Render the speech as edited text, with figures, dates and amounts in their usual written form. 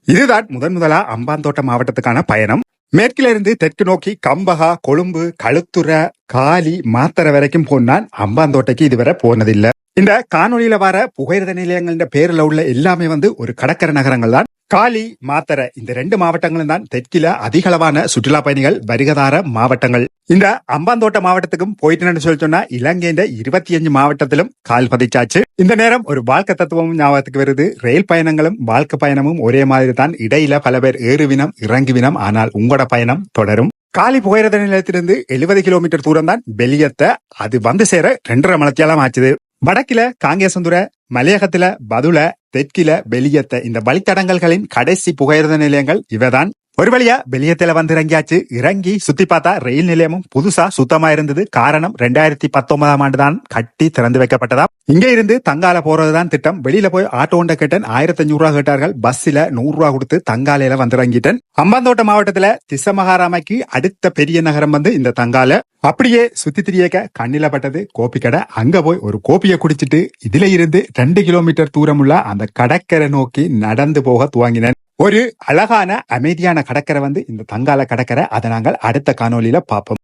இதுதான் முதலா அம்பாந்தோட்ட மாவட்டத்துக்கான பயணம். மேற்கிலிருந்து தெற்கு நோக்கி கம்பகா, கொழும்பு, களுத்துறை, காலி, மாத்தறை வரைக்கும் போனான். அம்பாந்தோட்டைக்கு இதுவரை போனதில்லை. இந்த காணொலியில வர புகையிரத நிலையங்கள் பேர்ல உள்ள எல்லாமே ஒரு கடற்கரை நகரங்கள் தான். காலி, மாத்தறை இந்த 2 மாவட்டங்களும் தான் தெற்கில அதிகளவான சுற்றுலா பயணிகள் வருகதார மாவட்டங்கள். இந்த அம்பாந்தோட்ட மாவட்டத்துக்கும் போயிட்டு சொல்லி சொன்னா இலங்கையின் 25 மாவட்டத்திலும் கால் பதிச்சாச்சு. இந்த நேரம் ஒரு வாழ்க்கை தத்துவமும் ஞாபகத்துக்கு வருது. ரயில் பயணங்களும் வாழ்க்கை பயணமும் ஒரே மாதிரி தான். இடையில பல பேர் ஏறுவினம் இறங்குவினம், ஆனால் உங்களோட பயணம் தொடரும். காலி புகையிரத நிலையத்திலிருந்து 70 கிலோமீட்டர் தூரம் தான் வெளியத்த. அது வந்து சேர 2.5 மணித்தியாலம் ஆச்சுது. வடக்கில காங்கேசந்துறை, மலையகத்தில பதுளை, தெற்கில வெளியத்த இந்த வழித்தடங்கல்களின் கடைசி புகையிரத நிலையங்கள் இவதான். ஒரு வழியா வெளியத்துல வந்து இறங்கியாச்சு. இறங்கி சுத்தி பார்த்தா ரயில் நிலையமும் புதுசா சுத்தமா இருந்தது. காரணம் 2019ஆம் ஆண்டு தான் கட்டி திறந்து வைக்கப்பட்டதா. இங்க இருந்து தங்கால போறதுதான் திட்டம். வெளியில போய் ஆட்டோ ஒன்றை கேட்டேன். 1500 ரூபா கேட்டார்கள். பஸ்ல 100 ரூபா கொடுத்து தங்காலையில வந்து இறங்கிட்டேன். அம்பாந்தோட்ட மாவட்டத்துல திசமகாராமைக்கு அடுத்த பெரிய நகரம் இந்த தங்கால. அப்படியே சுத்தி திரியக்க கண்ணில பட்டது கோப்பி கடை. அங்க போய் ஒரு கோப்பியை குடிச்சிட்டு இதுல இருந்து 2 கிலோமீட்டர் தூரம் உள்ள அந்த கடற்கரை நோக்கி நடந்து போக துவங்கினேன். ஒரு அழகான அமைதியான கடற்கரை இந்த தங்கால கடற்கரை. அதை நாங்கள் அடுத்த காணொலியில பார்ப்போம்.